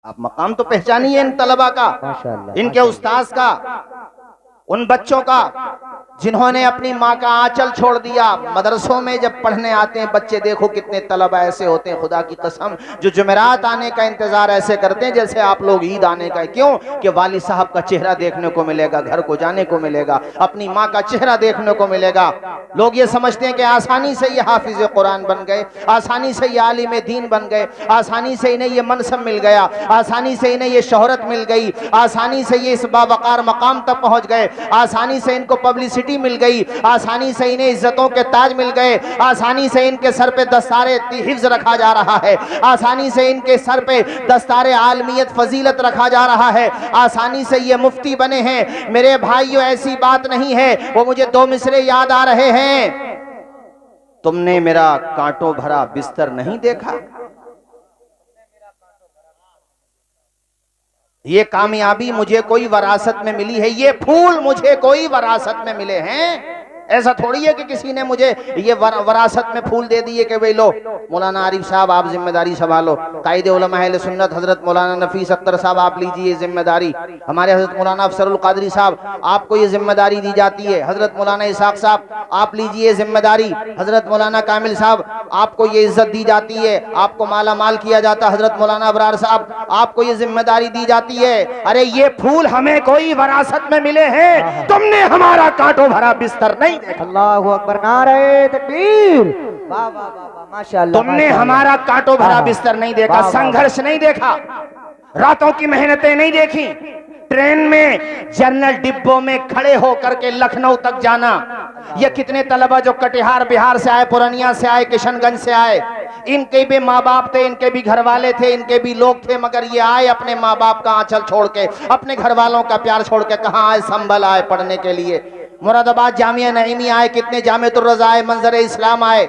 आप मकाम तो पहचानिए इन तलबा का, इनके उस्ताद का, उन बच्चों का जिन्होंने अपनी माँ का आंचल छोड़ दिया। मदरसों में जब पढ़ने आते हैं बच्चे, देखो कितने तलबा ऐसे होते हैं, खुदा की कसम, जो जुमेरात आने का इंतजार ऐसे करते हैं जैसे आप लोग ईद आने का। क्यों? कि वाली साहब का चेहरा देखने को मिलेगा, घर को जाने को मिलेगा, अपनी माँ का चेहरा देखने को मिलेगा। लोग ये समझते हैं कि आसानी से ये हाफिज कुरान बन गए, आसानी से ये आलिम दीन बन गए, आसानी से इन्हें ये मनसब मिल गया, आसानी से इन्हें ये शोहरत मिल गई, आसानी से ये इस बावकार मकाम तक पहुंच गए, आसानी से इनको पब्लिसिटी मिल गई, आसानी से इन्हें इज्जतों के ताज मिल गए, आसानी से इनके सर पे दस्तारे हिफ्ज रखा जा रहा है, आसानी से इनके सर पे दस्तारे आलमियत फजीलत रखा जा रहा है, आसानी से ये मुफ्ती बने हैं। मेरे भाइयों, ऐसी बात नहीं है। वो मुझे दो मिसरे याद आ रहे हैं। तुमने मेरा कांटों भरा बिस्तर नहीं देखा। ये कामयाबी मुझे कोई वरासत में मिली है, ये फूल मुझे कोई वरासत में मिले हैं। ऐसा थोड़ी है कि किसी ने मुझे ये वरासत में फूल दे दिए कि भाई लो मौलाना आरिफ साहब आप जिम्मेदारी संभालो, कायदे उलमा अहले सुन्नत हजरत मौलाना नफीस अख्तर साहब आप लीजिए जिम्मेदारी, हमारे हजरत मौलाना अफसरुल कादरी साहब आपको ये जिम्मेदारी दी जाती है, हजरत मौलाना इसाक साहब आप लीजिए जिम्मेदारी, हजरत मौलाना कामिल साहब आपको ये इज्जत दी जाती है, आपको माला माल किया जाता है, हजरत मौलाना अबरार साहब आपको ये जिम्मेदारी दी जाती है। अरे ये फूल हमें कोई वरासत में मिले हैं, तुमने हमारा कांटों भरा बिस्तर नहीं। अल्लाहु अकबर, नारे तकबीर, वाह वाह वाह, माशाअल्लाह। तुमने हमारा कांटों भरा बिस्तर नहीं देखा, संघर्ष नहीं देखा, रातों की मेहनतें नहीं देखी, ट्रेन में जनरल डिब्बों में खड़े होकर के लखनऊ तक जाना। ये कितने तलबा जो कटिहार बिहार से आए, पूर्णिया से आए, किशनगंज से आए, इनके भी माँ बाप थे, इनके भी घर वाले थे, इनके भी लोग थे, मगर ये आए अपने माँ बाप का आंचल छोड़ के, अपने घर वालों का प्यार छोड़ के। कहाँ आए? संभल आए पढ़ने के लिए, मुरादाबाद जामिया नईमी आए, कितने जामियतुर रज़ा आए, मंजर इस्लाम आए,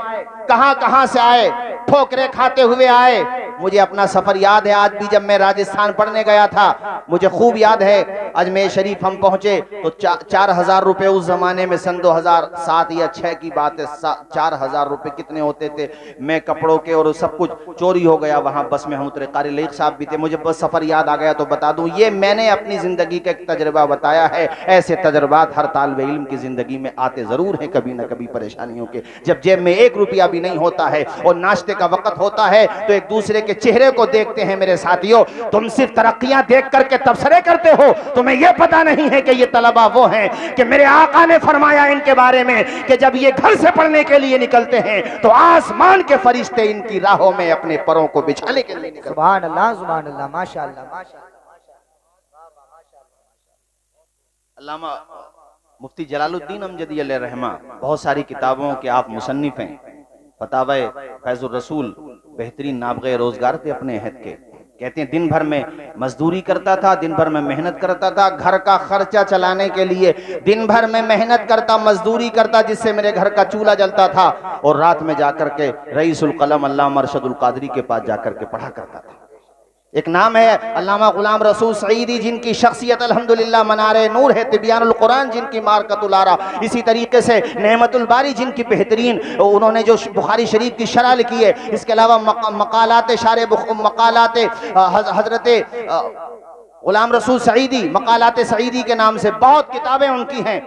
कहां कहां से आए, ठोकरे खाते हुए आए। मुझे अपना सफर याद है, आज भी जब मैं राजस्थान पढ़ने गया था मुझे खूब याद है। अजमेर शरीफ हम पहुंचे तो 4,000 रुपए उस जमाने में, सन 2007 या 6 की बात है, 4,000 रुपए कितने होते थे। मैं कपड़ों के और सब कुछ चोरी हो गया वहां बस में हम उतरे, कारी लेख साहब भी थे। मुझे बस सफर याद आ गया तो बता दूं, ये मैंने अपनी जिंदगी का एक तजर्बा बताया है। ऐसे तजर्बात हर तालिबे इल्म की जिंदगी में आते जरूर हैं कभी ना कभी परेशानियों के। जब जेब में 1 रुपया भी नहीं होता है और नाश्ते का वक्त होता है तो एक दूसरे के चेहरे को देखते हैं। मेरे साथियों, तुम सिर्फ तरक्कियां देख करके तबसरे करते हो, तुम्हें यह पता नहीं है कि ये तलबा वो हैं कि मेरे आका ने फरमाया इनके बारे में कि जब ये घर से पढ़ने के लिए निकलते हैं तो आसमान के फरिश्ते इनकी राहों में अपने पैरों को बिछाने के लिए निकलते हैं। सुभान अल्लाह, सुभान अल्लाह, माशाअल्लाह, माशाअल्लाह। अल्लामा मुफ्ती जलालुद्दीन अमजदी अलैहि रहमा, बहुत सारी किताबों के आप मुसन्निफ हैं। फतावा फैजुर रसूल बेहतरीन नाबग़े रोजगार थे अपने अहद के। कहते हैं दिन भर में मजदूरी करता था, दिन भर में मेहनत करता था, घर का खर्चा चलाने के लिए दिन भर में मेहनत करता, मजदूरी करता, जिससे मेरे घर का चूल्हा जलता था, और रात में जाकर के रईसुल कलम अल्लामा अरशदुल कादरी के पास जाकर के पढ़ा करता था। एक नाम है अल्लामा गुलाम रसूल सईदी, जिनकी शख्सियत अल्हम्दुलिल्लाह मनारे नूर है, तिबियानुल कुरान जिनकी मारकतुल आरा, इसी तरीके से नेमतुल बारी जिनकी बेहतरीन उन्होंने जो बुखारी शरीफ की शरह लिखी है। इसके अलावा मकालात शारे मकालात हजरत गुलाम रसूल सईदी, मकालात सईदी के नाम से बहुत किताबें उनकी हैं।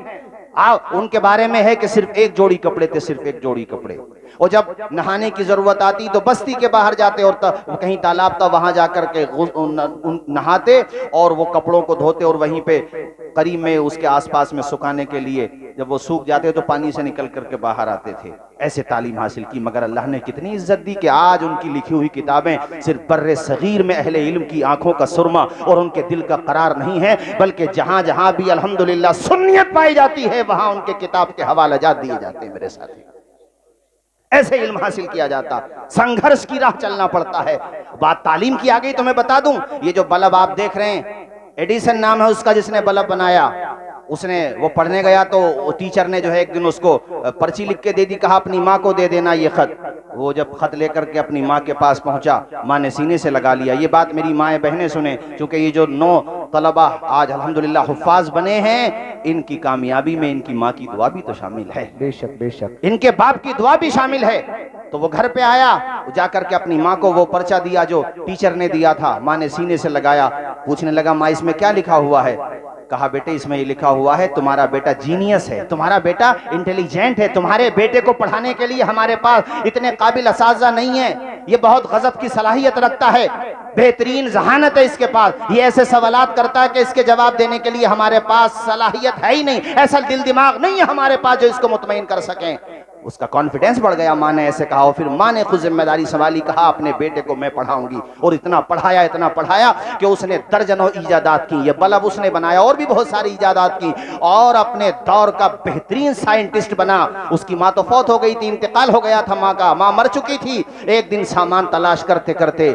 उनके बारे में है कि सिर्फ एक जोड़ी कपड़े थे, सिर्फ एक जोड़ी कपड़े, और जब नहाने की जरूरत आती तो बस्ती के बाहर जाते और कहीं तालाब था वहां जाकर के नहाते और वो कपड़ों को धोते और वहीं पे करीब में उसके आसपास में सुखाने के लिए जब वो सूख जाते तो पानी से निकल करके बाहर आते थे। ऐसे तालीम हासिल की, मगर अल्लाह ने कितनी इज्जत दी कि आज उनकी लिखी हुई किताबें सिर्फ बर्रे सगीर में अहले इल्म की आंखों का सुरमा और उनके दिल का करार नहीं है, बल्कि जहां जहां भी अल्हम्दुलिल्लाह सुन्नियत पाई जाती है वहां उनके किताब के हवाले जात दिए जाते हैं। मेरे साथी, ऐसे इल्म हासिल किया जाता, संघर्ष की राह चलना पड़ता है। बात तालीम की आ गई तो मैं बता दूं, ये जो बल्ब आप देख रहे हैं, एडिसन नाम है उसका जिसने बल्ब बनाया। उसने वो पढ़ने गया तो टीचर ने जो है एक दिन उसको पर्ची लिख के दे दी, कहा अपनी माँ को दे देना ये खत। वो जब खत लेकर के अपनी माँ के पास पहुंचा, माँ ने सीने से लगा लिया। ये बात मेरी माएँ बहनें सुने, क्योंकि ये जो 9 तलबा आज अल्हम्दुलिल्लाह हुफ़ाज़ बने हैं, इनकी कामयाबी में इनकी माँ की दुआ भी तो शामिल है। बेशक बेशक, इनके बाप की दुआ भी शामिल है। तो वो घर पे आया, जाकर के अपनी माँ को वो पर्चा दिया जो टीचर ने दिया था। माँ ने सीने से लगाया, पूछने लगा माँ इसमें क्या लिखा हुआ है? कहा बेटे इसमें ये लिखा हुआ है तुम्हारा बेटा जीनियस है, तुम्हारा बेटा इंटेलिजेंट है, तुम्हारे बेटे को पढ़ाने के लिए हमारे पास इतने काबिल असातिज़ा नहीं है, ये बहुत गजब की सलाहियत रखता है, बेहतरीन जहानत है इसके पास, ये ऐसे सवालात करता है कि इसके जवाब देने के लिए हमारे पास सलाहियत है ही नहीं, ऐसा दिल दिमाग नहीं है हमारे पास जो इसको मुतमईन कर सकें। उसका कॉन्फिडेंस बढ़ गया। माँ ने ऐसे कहा और फिर माँ ने खुद जिम्मेदारी संभाली, कहा अपने बेटे को मैं पढ़ाऊंगी। और इतना पढ़ाया कि उसने दर्जनों इजादात की, ये बल्ब उसने बनाया और भी बहुत सारी इजादात की और अपने दौर का बेहतरीन साइंटिस्ट बना। उसकी माँ तो फौत हो गई थी, इंतकाल हो गया था माँ का, माँ मर चुकी थी। एक दिन सामान तलाश करते करते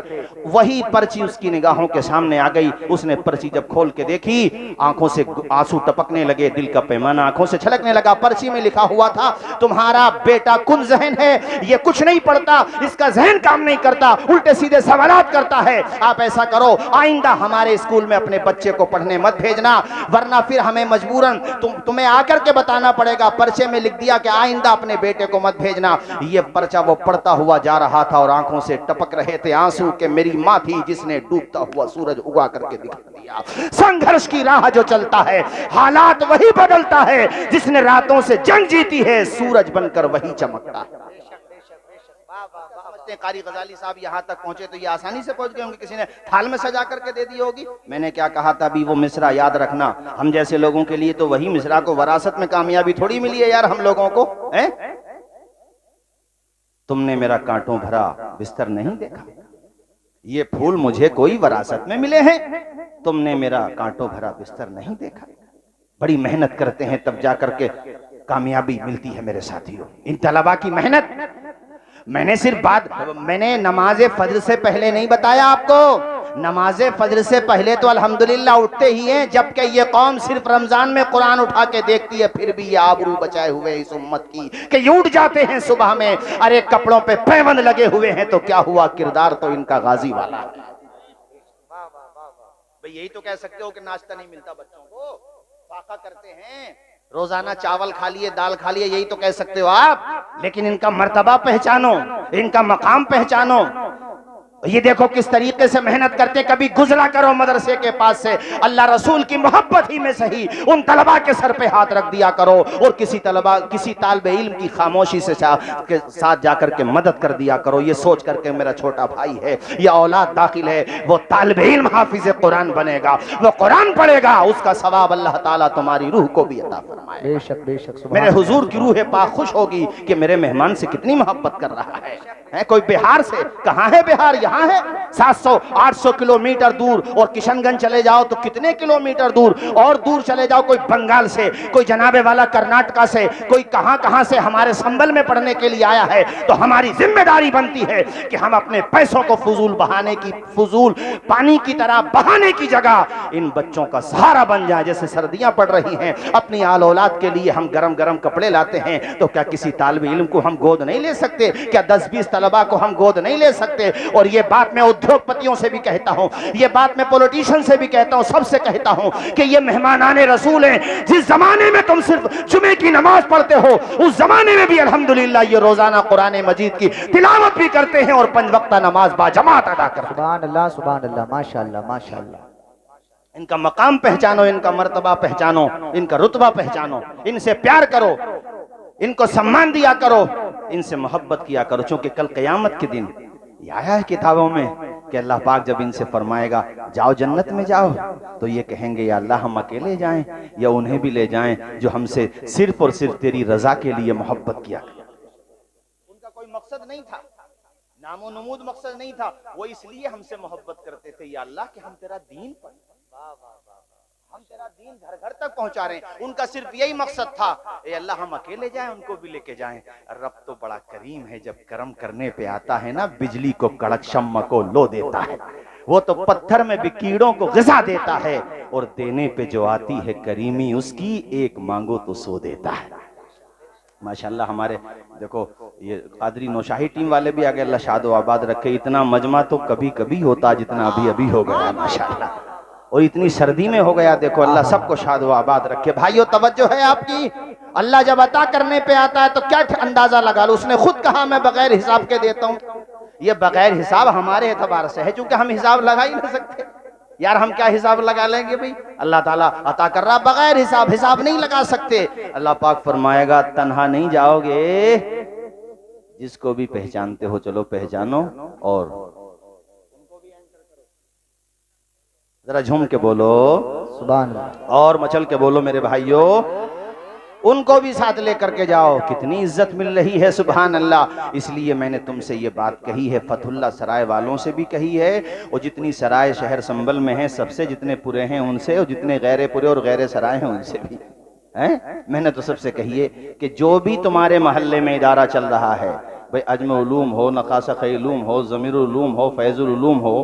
वही पर्ची उसकी निगाहों के सामने आ गई। उसने पर्ची जब खोल के देखी, आंखों से आंसू टपकने लगे, दिल का पैमाना आंखों से छलकने लगा। पर्ची में लिखा हुआ था तुम्हारा बेटा कुन जहन है, ये कुछ नहीं पढ़ता, इसका जहन काम नहीं करता, उल्टे सीधे सवालात करता है। आप ऐसा करो, आइंदा हमारे स्कूल में अपने बच्चे को पढ़ने मत भेजना, वरना फिर हमें मजबूरन तुम्हें आकर के बताना पड़ेगा। पर्चे में लिख दिया कि आइंदा अपने बेटे को मत भेजना। ये पर्चा वो पढ़ता हुआ जा रहा था और आंखों से टपक रहे थे आंसू के मेरी माँ थी जिसने डूबता हुआ सूरज उगा करके दिखा दिया। संघर्ष की राह जो चलता है हालात वही बदलता है, जिसने रातों से जंग जीती है सूरज बनकर वही चमकता है। समझते हैं कारी गजाली साहब यहाँ तक पहुंचे तो ये आसानी से पहुंच गए होंगे, किसी ने थाल में सजा करके दे दी होगी। मैंने क्या कहा था अभी, वो मिसरा याद रखना, हम जैसे लोगों के लिए तो वही मिसरा को वरासत में कामयाबी थोड़ी मिली है यार हम लोगों को, है? तुमने मेरा कांटों भरा बिस्तर नहीं देखा, ये फूल मुझे कोई वरासत में मिले हैं, तुमने मेरा कांटों भरा बिस्तर नहीं देखा। बड़ी मेहनत करते हैं तब जाकर के कामयाबी मिलती है मेरे साथियों। इन तलबा की मेहनत मैंने नमाज फजर से पहले नहीं बताया आपको। नमाज फजर से पहले तो अल्हम्दुलिल्लाह उठते ही हैं, जबकि ये कौम सिर्फ रमजान में कुरान उठा के देखती है, फिर भी ये आबरू बचाए हुए इस उम्मत की कि उठ जाते हैं सुबह में, अरे कपड़ों पे पैबंद लगे हुए हैं तो क्या हुआ, किरदार तो इनका गाजी वाला है। भाई यही तो कह सकते हो कि नाश्ता नहीं मिलता बच्चों को, फाका करते हैं, रोजाना चावल खा लिए, दाल खा लिए, यही तो कह सकते हो आप। लेकिन इनका मर्तबा पहचानो, इनका मकाम पहचानो। ये देखो किस तरीके से मेहनत करते, कभी गुजरा करो मदरसे के पास से, अल्लाह रसूल की मोहब्बत ही में सही उन तलबा के सर पे हाथ रख दिया करो और किसी तालिबे इल्म की खामोशी से साथ जाकर के मदद कर दिया करो। ये सोच करके मेरा छोटा भाई है, ये औलाद दाखिल है, वो तालिबे इल्म हाफिज कुरान बनेगा, वो कुरान पढ़ेगा, उसका सवाब अल्लाह ताला तुम्हारी रूह को भी अता फरमाए। बेशक बेशक, मेरे हुजूर की रूह पाक खुश होगी कि मेरे मेहमान से कितनी मोहब्बत कर रहा है। कोई बिहार से, कहाँ है बिहार, यहाँ है 700-800 किलोमीटर दूर, और किशनगंज चले जाओ तो कितने किलोमीटर दूर, और दूर चले जाओ कोई बंगाल से, कोई जनाबे वाला कर्नाटका से, कोई कहां से हमारे संबल में पढ़ने के लिए आया है। तो हमारी जिम्मेदारी बनती है कि हम अपने पैसों को फजूल पानी की तरह बहाने की जगह इन बच्चों का सहारा बन जाए। जैसे सर्दियां पड़ रही हैं, अपनी आल औलाद के लिए हम गरम गरम कपड़े लाते हैं, तो क्या किसी तालिब इल्म को हम गोद नहीं ले सकते? क्या 10-20 तलबा को हम गोद नहीं ले सकते? और ये बात मैं उद्योगपतियों से भी कहता हूं, ये बात मैं पॉलिटिशियन से भी कहता हूं, सबसे कहता हूं कि ये मेहमानाने रसूल हैं। जिस जमाने में तुम सिर्फ जुमे की नमाज पढ़ते हो, उस जमाने में भी अल्हम्दुलिल्लाह ये रोजाना कुरान मजीद की तिलावत भी करते हैं और 5 वक्ता नमाज बाजमात अदा करते हैं। सुभान अल्लाह, माशाअल्लाह माशाअल्लाह। इनका मकाम पहचानो, इनका मर्तबा पहचानो, इनका रुतबा पहचानो, इनसे प्यार करो, इनको सम्मान दिया करो, इनसे मोहब्बत किया करो। क्योंकि कल क़यामत के दिन आया है किताबों में कि अल्लाह पाक जब इनसे फरमाएगा जाओ जन्नत में जाओ, तो ये कहेंगे या अल्लाह हम अकेले जाएं या उन्हें भी ले जाएं जो हमसे सिर्फ और सिर्फ तेरी रजा के लिए मोहब्बत किया। उनका कोई मकसद नहीं था, नामो नमूद मकसद नहीं था, वो इसलिए हमसे मोहब्बत करते थे या अल्लाह कि हम तेरा दीन पर, हम तेरा दीन घर घर तक पहुंचा रहे हैं। उनका सिर्फ यही मकसद था, ए अल्लाह हम अकेले जाएं, उनको भी लेके जाएं। रब तो बड़ा करीम है, जब करम करने पे आता है ना, बिजली को कड़क शम्मा को लो देता है। वो तो पत्थर में भी कीड़ों को ग़िज़ा देता है, और देने पे जो आती है करीमी उसकी, एक मांगो तो सो देता है। माशाल्लाह हमारे देखो ये कादरी नौशाही टीम वाले भी आगे, अल्लाह शादो आबाद रखे। इतना मजमा तो कभी कभी होता जितना अभी अभी हो गया माशाल्लाह। और इतनी सर्दी में हो गया। देखो अल्लाह सबको शाद व आबाद रखे। भाइयों तवज्जो है आपकी। अल्लाह जब अता करने पे आता है तो क्या अंदाजा लगा लो, उसने खुद कहा मैं बगैर हिसाब के देता हूं। ये बगैर हिसाब हमारे एतबार से है, क्योंकि हम हिसाब लगा ही नहीं सकते। यार हम क्या हिसाब लगा लेंगे भाई, अल्लाह ताला अता कर रहा बगैर हिसाब, हिसाब नहीं लगा सकते। अल्लाह पाक फरमाएगा तन्हा नहीं जाओगे, जिसको भी पहचानते हो चलो पहचानो और जरा झूम के बोलो सुभान अल्लाह, और मचल के बोलो मेरे भाइयों, उनको भी साथ लेकर के जाओ। कितनी इज्जत मिल रही है सुभान अल्लाह। इसलिए मैंने तुमसे ये बात कही है, फतहुल्लाह सराय वालों से भी कही है, और जितनी सराय शहर संबल में है सबसे, जितने पुरे हैं उनसे, और जितने गैर पुरे और गैर सराय हैं उनसे भी हैं। मैंने तो सबसे कही है कि जो भी तुम्हारे मोहल्ले में इदारा चल रहा है, भाई अजम उलूम हो, नकाशा उलूम हो, ज़मीरुल उलूम हो, फैजुल उलूम हो,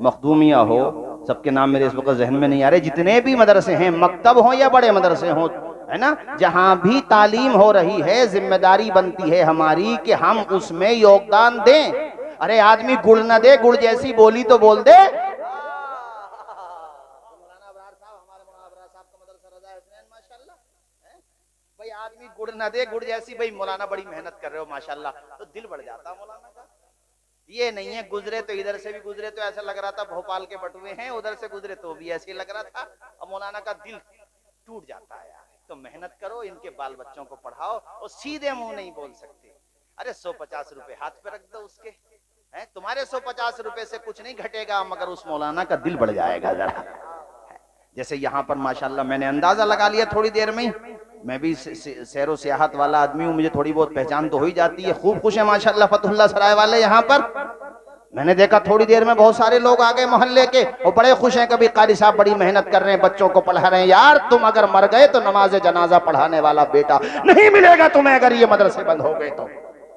मखदूमिया हो, सबके नाम मेरे इस वक्त जहन में नहीं आ रहे, जितने भी मदरसे हैं, मकतब हो या बड़े मदरसे हो, है ना, जहां भी तालीम हो रही है, जिम्मेदारी बनती है हमारी कि हम उसमें योगदान दें। अरे आदमी गुड़ न दे, गुड़ जैसी बोली तो बोल दे। भाई आदमी गुड़ न दे, गुड़ जैसी, भाई मौलाना बड़ी मेहनत कर रहे हो माशाल्लाह, तो दिल बढ़ जाता मौलाना का। ये नहीं है गुजरे तो इधर से भी गुजरे तो ऐसा लग रहा था भोपाल के बटुए हैं, उधर से गुजरे तो भी ऐसे लग रहा था। अब मौलाना का दिल टूट जाता है यार। तो मेहनत करो, इनके बाल बच्चों को पढ़ाओ, और सीधे मुंह नहीं बोल सकते। अरे 150 रुपए हाथ पे रख दो उसके, हैं तुम्हारे 150 रुपए से कुछ नहीं घटेगा, मगर उस मौलाना का दिल बढ़ जाएगा जरा। जैसे यहाँ पर माशाल्लाह मैंने अंदाजा लगा लिया थोड़ी देर में, मैं भी सैरो सियाहत वाला आदमी हूँ, मुझे थोड़ी बहुत पहचान तो हो ही जाती है। खूब खुश है माशाल्लाह फतहुल्लाह सराय वाले यहाँ पर। मैंने देखा थोड़ी देर में बहुत सारे लोग आ गए मोहल्ले के, और बड़े खुश हैं, कभी कारी साहब बड़ी मेहनत कर रहे हैं, बच्चों को पढ़ा रहे हैं। यार तुम अगर मर गए तो नमाज जनाजा पढ़ाने वाला बेटा नहीं मिलेगा तुम्हें, अगर ये मदरसे बंद हो गए तो।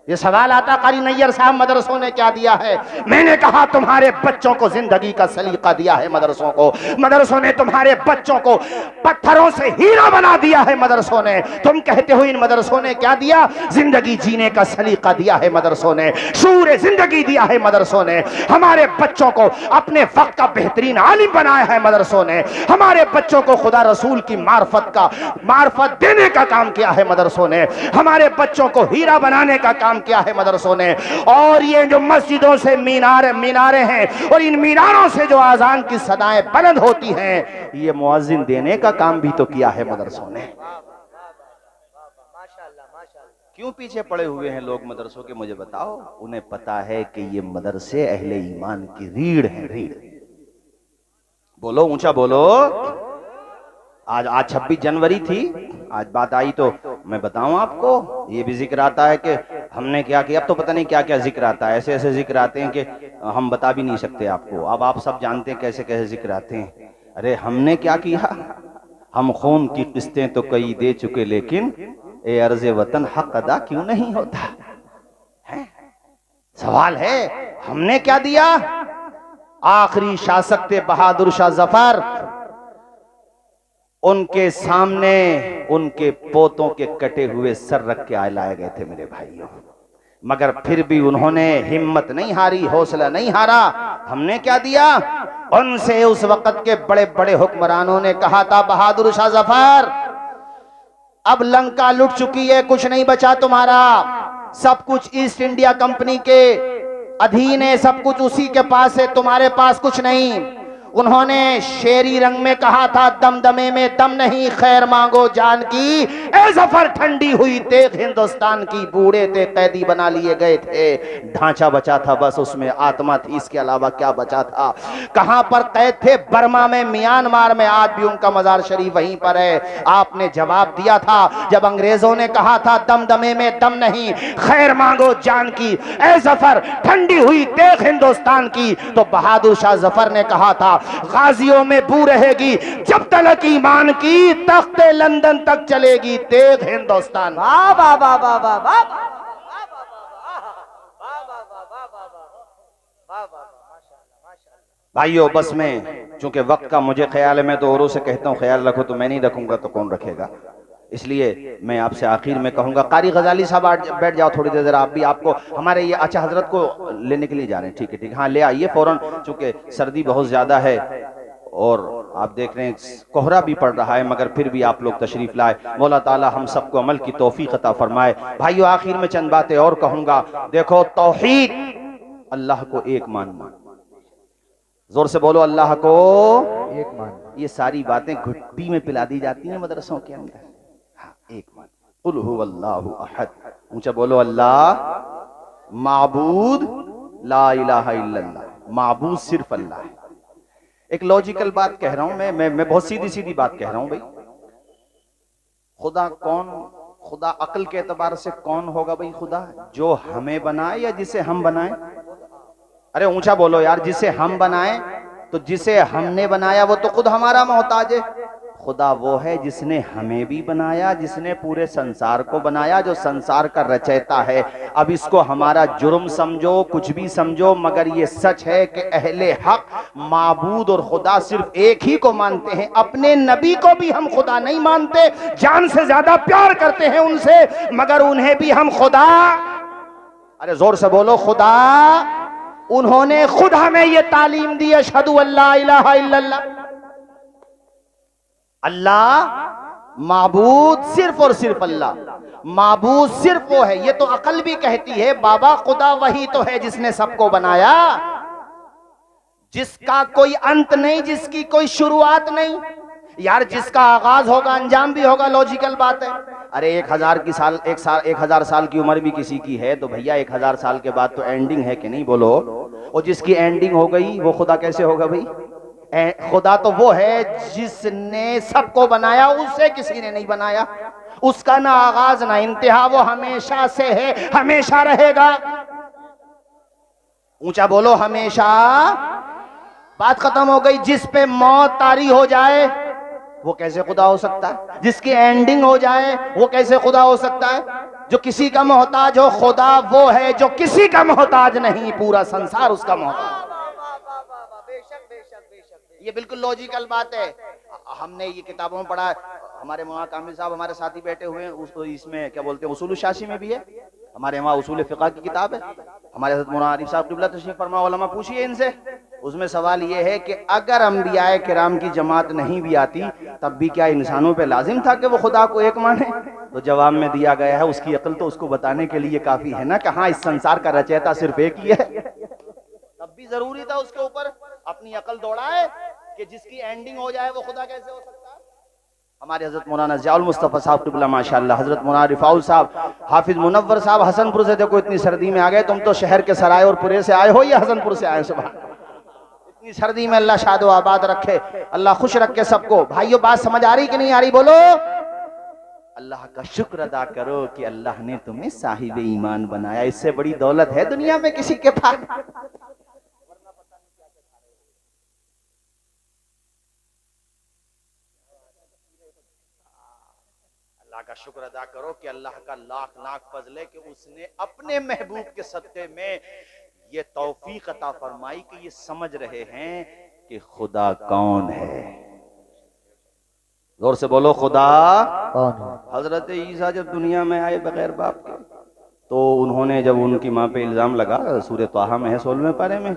ये सवाल आता कारी नैयर साहब मदरसों ने क्या दिया है? मैंने कहा तुम्हारे बच्चों को जिंदगी का सलीका दिया है मदरसों को। मदरसों ने तुम्हारे बच्चों को पत्थरों से हीरा बना दिया है मदरसों ने। तुम कहते हो इन मदरसों ने क्या दिया? जिंदगी जीने का सलीका दिया है मदरसों ने, शूर जिंदगी दिया है मदरसों ने। हमारे बच्चों को अपने वक्त का बेहतरीन आलिम बनाया है मदरसों ने। हमारे बच्चों को खुदा रसूल की मार्फत देने का काम किया है मदरसों ने। हमारे बच्चों को हीरा बनाने का काम किया है मदरसों ने। और ये जो मस्जिदों से मीनारे हैं, और इन मीनारों से जो आजान की सदाएं बुलंद होती हैं, ये मुअज्जिन देने का काम भी तो किया है मदरसों ने। क्यों पीछे पड़े हुए हैं लोग मदरसों के, मुझे बताओ। उन्हें पता है कि ये मदरसे अहले ईमान की रीढ़ है, रीढ़। बोलो ऊंचा बोलो। आज 26 जनवरी थी, आज बात आई तो मैं बताऊं आपको, ये भी जिक्र आता है कि हमने क्या किया। अब तो पता नहीं क्या क्या जिक्र आता है, ऐसे ऐसे जिक्र आते हैं कि हम बता भी नहीं सकते आपको। अब आप सब जानते हैं कैसे कैसे जिक्र आते हैं। अरे हमने क्या किया? हम खून की किस्तें तो कई दे चुके, लेकिन ए अर्ज़े वतन हक अदा क्यों नहीं होता है? सवाल है हमने क्या दिया? आखिरी शासक थे बहादुर शाह जफर, उनके सामने उनके पोतों के कटे हुए सर रख के लाए गए थे मेरे भाइयों, मगर फिर भी उन्होंने हिम्मत नहीं हारी, हौसला नहीं हारा। हमने क्या दिया? उनसे उस वक्त के बड़े बड़े हुक्मरानों ने कहा था, बहादुर शाह जफर अब लंका लुट चुकी है, कुछ नहीं बचा तुम्हारा, सब कुछ ईस्ट इंडिया कंपनी के अधीन है, सब कुछ उसी के पास है, तुम्हारे पास कुछ नहीं। उन्होंने शेरी रंग में कहा था, दमदमे में दम नहीं, खैर मांगो जान की। ए जफर ठंडी हुई तेग हिंदुस्तान की, बूढ़े थे कैदी बना लिए गए थे, ढांचा बचा था बस, उसमें आत्मा थी, इसके अलावा क्या बचा था? कहां पर कैद थे? बर्मा में, म्यांमार में, आज भी उनका मजार शरीफ वहीं पर है। आपने जवाब दिया था जब अंग्रेजों ने कहा था दमदमे में दम नहीं, खैर मांगो जान की, ए जफर ठंडी हुई तेग हिंदुस्तान की, तो बहादुर शाह जफर ने कहा था, गाजियों में बू रहेगी जब तक ईमान की, तख्ते लंदन तक चलेगी तेग हिंदुस्तान। वाह वाह वाह वाह वाह वाह। भाइयों बस में चूंकि वक्त का मुझे ख्याल है, मैं तो औरों से कहता हूँ ख्याल रखो, तो मैं नहीं रखूंगा तो कौन रखेगा? इसलिए मैं आपसे आखिर में कहूंगा, कारी गजाली साहब बैठ जाओ थोड़ी देर जरा। आप भी, आपको हमारे ये अच्छा हजरत को लेने के लिए जा रहे हैं, ठीक है ठीक है, हाँ ले आइए फौरन, चूंकि सर्दी बहुत ज्यादा है और आप देख रहे हैं कोहरा भी पड़ रहा है, मगर फिर भी आप लोग तशरीफ लाए। मौला ताला हम सबको अमल की तौफीक अता फरमाए। भाइयों, आखिर में चंद बातें और कहूंगा। देखो, तौहीद, अल्लाह को एक मानना। जोर से बोलो, अल्लाह को एक मान। ये सारी बातें घुट्टी में पिला दी जाती हैं मदरसों के अंदर। हाँ, एक मान। कुल हुवल्लाहु अहद। ऊंचा बोलो, अल्लाह माबूद ला इलाहा इल्लल्लाह, माबूद सिर्फ अल्लाह है। एक लॉजिकल बात कह रहा हूं मैं बहुत सीधी सीधी बात कह रहा हूं भाई। खुदा कौन? खुदा अक्ल के एतबार से कौन होगा भाई? खुदा जो हमें बनाए या जिसे हम बनाए? अरे ऊंचा बोलो यार, जिसे हम बनाए। तो जिसे हमने बनाया वो तो खुद हमारा मोहताज है। खुदा वो है जिसने हमें भी बनाया, जिसने पूरे संसार को बनाया, जो संसार का रचयिता है। अब इसको हमारा जुर्म समझो, कुछ भी समझो, मगर ये सच है कि अहले हक माबूद और खुदा सिर्फ एक ही को मानते हैं। अपने नबी को भी हम खुदा नहीं मानते, जान से ज्यादा प्यार करते हैं उनसे, मगर उन्हें भी हम खुदा, अरे जोर से बोलो, खुदा। उन्होंने खुद हमें ये तालीम दी, अशहदु अल्ला इलाहा इल्लल्लाह। अल्लाह माबूद सिर्फ और सिर्फ अल्लाह, माबूद सिर्फ वो है। ये तो अकल भी कहती है बाबा, खुदा वही तो है जिसने सबको बनाया, जिसका कोई अंत नहीं, जिसकी कोई शुरुआत नहीं। यार, जिसका आगाज होगा अंजाम भी होगा, लॉजिकल बात है। अरे 1000 साल की उम्र भी किसी की है तो भैया 1000 साल के बाद तो एंडिंग है कि नहीं? बोलो। और जिसकी एंडिंग हो गई वो खुदा कैसे होगा भाई? खुदा तो वो है जिसने सबको बनाया, उससे किसी ने नहीं बनाया। उसका ना आगाज ना इंतहा, वो हमेशा से है, हमेशा रहेगा। ऊंचा बोलो, हमेशा। बात खत्म हो गई। जिस पे मौत तारी हो जाए वो कैसे खुदा हो सकता है? जिसकी एंडिंग हो जाए वो कैसे खुदा हो सकता है? जो किसी का मोहताज हो, खुदा वो है जो किसी का मोहताज नहीं, पूरा संसार उसका मोहताज। ये बिल्कुल लॉजिकल बात है। हमने ये किताबों में पढ़ा। हमारे मौलाना कामिल साहब हमारे साथ ही बैठे हुए हैं, इसमें क्या बोलते हैं, उसूल शाशी में भी है। हमारे वहाँ उसूल फिक़ह की किताब है। हमारे साथ मौलाना आरिफ साहब क़िबला तशरीफ़ फरमा, उलमा पूछिए इनसे। उसमें सवाल ये है कि अगर अंबियाए किराम की जमात नहीं भी आती तब भी क्या इंसानों पे लाजिम था कि वो खुदा को एक माने? तो जवाब में दिया गया है, उसकी अक्ल तो उसको बताने के लिए काफी है ना कि हाँ, इस संसार का रचयिता सिर्फ एक ही है। तब भी जरूरी था उसके ऊपर अपनी अक्ल दौड़ाए कि जिसकी एंडिंग हो जाए वो खुदा कैसे हो सकता है? हमारे हजरत मौलाना ज़ियाउल मुस्तफ़ा साहब क़िबला माशाअल्लाह, हजरत मौलाना रिफाउल साहब, हाफिज मुनव्वर साहब हसनपुर से। देखो इतनी सर्दी में आ गए तुम तो, शहर के सराय और पुरे से आए हो या हसनपुर से आए? सुभान। इतनी सर्दी में अल्लाह शादो आबाद रखे, अल्लाह खुश रखे सबको। भाइयों, बात समझ आ रही कि नहीं आ रही? बोलो। अल्लाह का शुक्र अदा करो कि अल्लाह ने तुम्हें साहिब ईमान बनाया। इससे बड़ी दौलत है दुनिया में किसी के पास? अल्लाह का शुक्र अदा करो कि अल्लाह का लाख लाख फजल है कि उसने अपने महबूब के सदक़े में ये तौफीक अता फरमाई कि ये समझ रहे हैं कि खुदा कौन है। जोर से बोलो, खुदा कौन है? हजरत ईसा जब दुनिया में आए बगैर बाप के, तो उन्होंने जब उनकी माँ पे इल्जाम लगा, सूरह ताहा में है 16वें पारे में,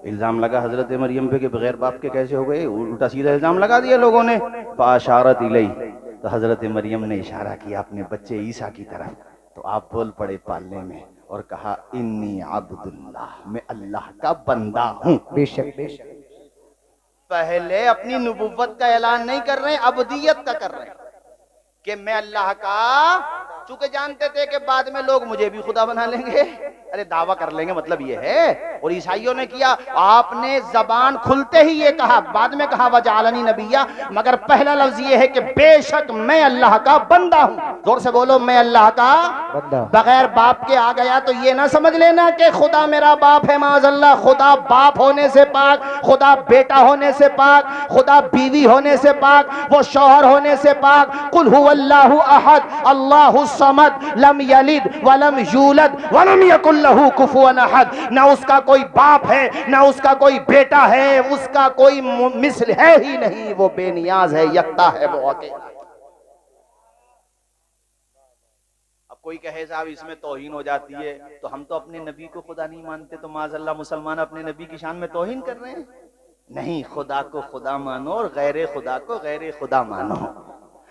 इल्जाम लगा हजरत मरियम पे कि बगैर बाप के कैसे हो गए। उल्टा सीधा इल्जाम लगा दिया लोगों ने। फाशारत इलई, तो हजरत मरियम ने इशारा किया अपने बच्चे ईसा की तरफ। तो आप बोल पड़े पालने में और कहा, इन्नी अब्दुल्लाह, मैं अल्लाह का बंदा हूँ। बेशक बेशक। पहले अपनी नबुव्वत का ऐलान नहीं कर रहे, अब्दियत का कर रहे हैं कि मैं अल्लाह का, चूंकि जानते थे कि बाद में लोग मुझे भी खुदा बना लेंगे, अरे दावा कर लेंगे, मतलब ये है। और ईसाइयों ने किया, आपने जबान खुलते ही ये कहा, बाद में कहा वजालनी नबिया, मगर पहला लफ्ज ये है कि बेशक मैं अल्लाह का बंदा हूं। जोर से बोलो, मैं अल्लाह का बंदा। बगैर बाप के आ गया तो ये ना समझ लेना कि खुदा मेरा बाप है, माज़अल्लाह। खुदा बाप होने से पाक, खुदा बेटा होने से पाक, खुदा बीवी होने से पाक, वो शौहर होने से पाक। कुल हुवल्लाहु अहद अल्लाहु समद लम यलिद वलम यूलद वलम यकुल लहू कुफुवन अहद। ना उसका कोई बाप है, ना उसका कोई बेटा है, उसका कोई मिस्ल है ही नहीं। वो बेनियाज है, यकता है, वो अकेला। अब कोई कहे साहब इसमें तौहीन हो जाती है, तो हम तो अपने नबी को खुदा नहीं मानते, तो माज़अल्लाह मुसलमान अपने नबी की शान में तौहीन कर रहे हैं। नहीं, खुदा को खुदा मानो और गैर खुदा को गैर खुदा मानो।